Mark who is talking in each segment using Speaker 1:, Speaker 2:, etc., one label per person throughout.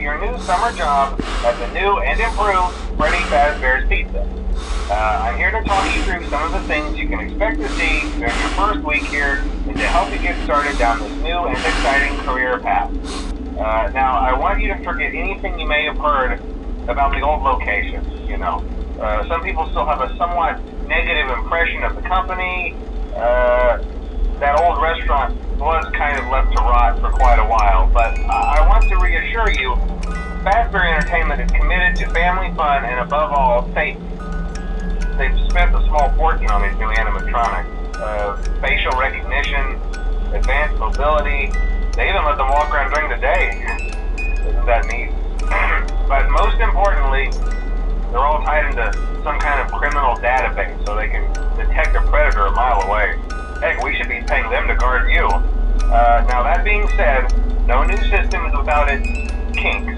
Speaker 1: your new summer job at the new and improved Freddy Fazbear's Pizza. I'm here to talk you through some of the things you can expect to see during your first week here and to help you get started down this new and exciting career path. Now, I want you to forget anything you may have heard about the old location. Some people still have a somewhat negative impression of the company. That old restaurant was kind of left to rot for quite a while, but I want to reassure you, Fazbear Entertainment is committed to family fun and above all, safety. They've spent a small fortune on these new animatronics. Facial recognition, advanced mobility, they even let them walk around during the day. Isn't that neat? But most importantly, they're all tied into some kind of criminal database so they can detect a predator a mile away. Heck, we should be paying them to guard you. Now that being said, no new system is without its kinks.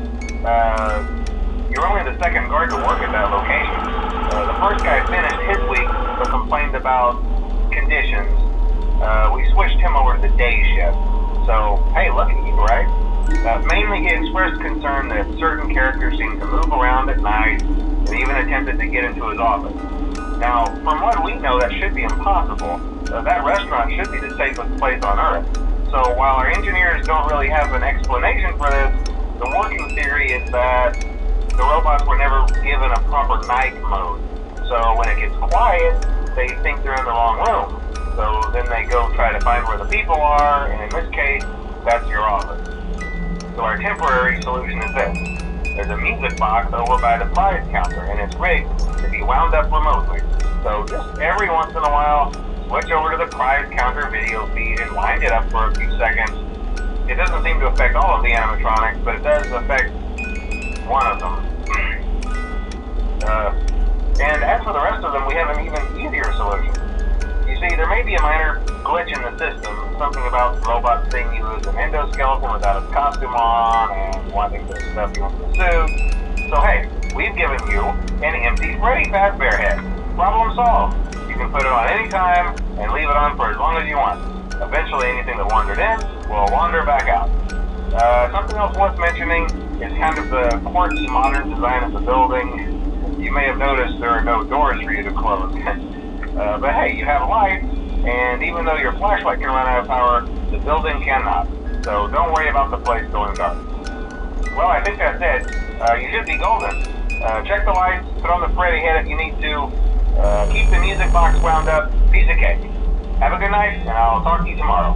Speaker 1: You're only the second guard to work at that location. The first guy finished his week but complained about conditions. We switched him over to the day shift. So, hey, look at you, right? Mainly he expressed concern that certain characters seemed to move around at night and even attempted to get into his office. Now, from what we know, that should be impossible. That restaurant should be the safest place on Earth. So while our engineers don't really have an explanation for this, the working theory is that the robots were never given a proper night mode. So when it gets quiet, they think they're in the wrong room. So then they go try to find where the people are, and in this case, that's your office. So our temporary solution is this. There's a music box over by the prize counter, and it's rigged to be wound up remotely. So just every once in a while, switch over to the prize counter video feed and wind it up for a few seconds. It doesn't seem to affect all of the animatronics, but it does affect one of them. And as for the rest of them, we have an even easier solution. You see, there may be a minor glitch in the system, something about robots seeing you as an endoskeleton without a costume on and wanting to stuff you into the suit. So hey, we've given you an empty Freddy Fazbear head. Problem solved. You can put it on any time and leave it on for as long as you want. Eventually anything that wandered in will wander back out. Something else worth mentioning is kind of the quirky modern design of the building. You may have noticed there are no doors for you to close. But hey, you have lights, and even though your flashlight can run out of power, the building cannot. So don't worry about the place going dark. Well, I think that's it. You should be golden. Check the lights, put on the Freddy head if you need to. Keep the music box wound up. Piece of cake. Have a good night, and I'll talk to you tomorrow.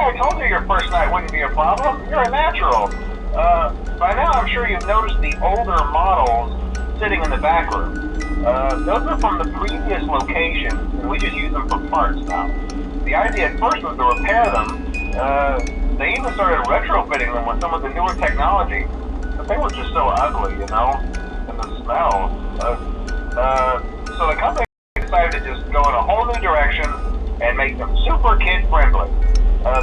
Speaker 1: I told you your first night wouldn't be a problem. You're a natural. By now I'm sure you've noticed the older models sitting in the back room. Those are from the previous location, and we just use them for parts now. The idea at first was to repair them. They even started retrofitting them with some of the newer technology, but they were just so ugly, and the smell. So the company decided to just go in a whole new direction and make them super kid-friendly.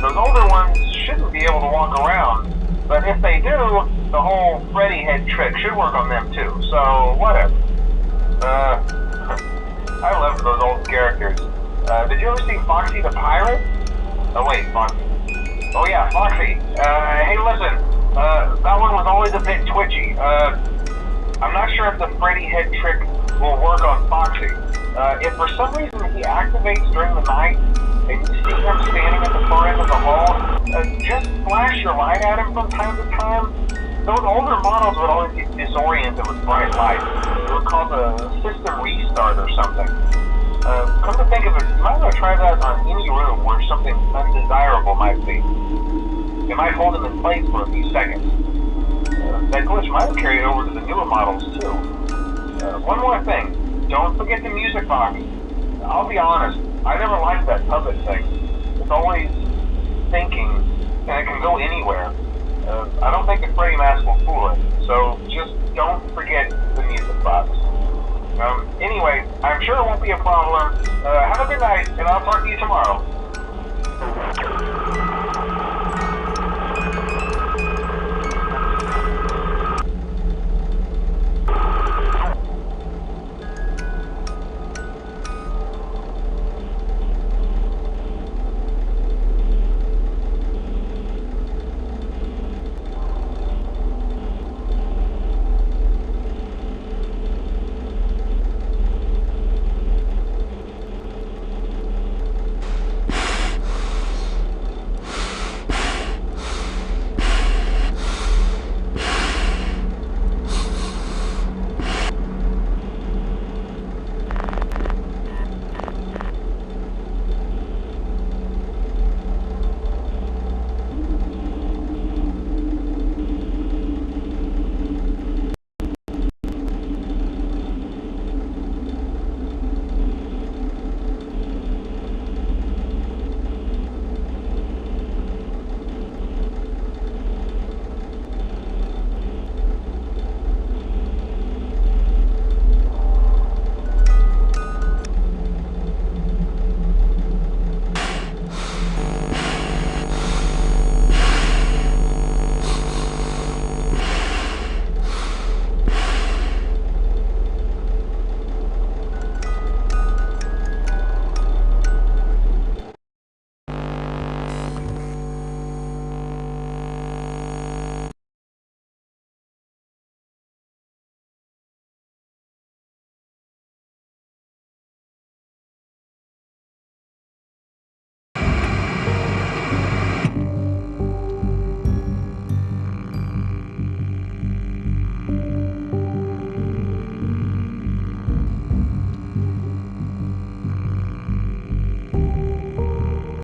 Speaker 1: Those older ones shouldn't be able to walk around, but if they do, the whole Freddy head trick should work on them too, so whatever. I love those old characters. Did you ever see Foxy the Pirate? Oh wait, Foxy. Oh yeah, Foxy. Hey listen, that one was always a bit twitchy. I'm not sure if the Freddy head trick will work on Foxy. If for some reason he activates during the night, and you see him standing at the far end of the hall, just flash your light at him from time to time. Those older models would always get disoriented with bright light. It would cause a system restart or something. Come to think of it, you might want to try that on any room where something undesirable might be. It might hold him in place for a few seconds. That glitch might have carried over to the newer models too. One more thing, don't forget the music box. I'll be honest, I never liked that puppet thing. It's always thinking, and it can go anywhere. I don't think the Freddy mask will fool it, so just don't forget the music box. Anyway, I'm sure it won't be a problem. Have a good night, and I'll talk to you tomorrow.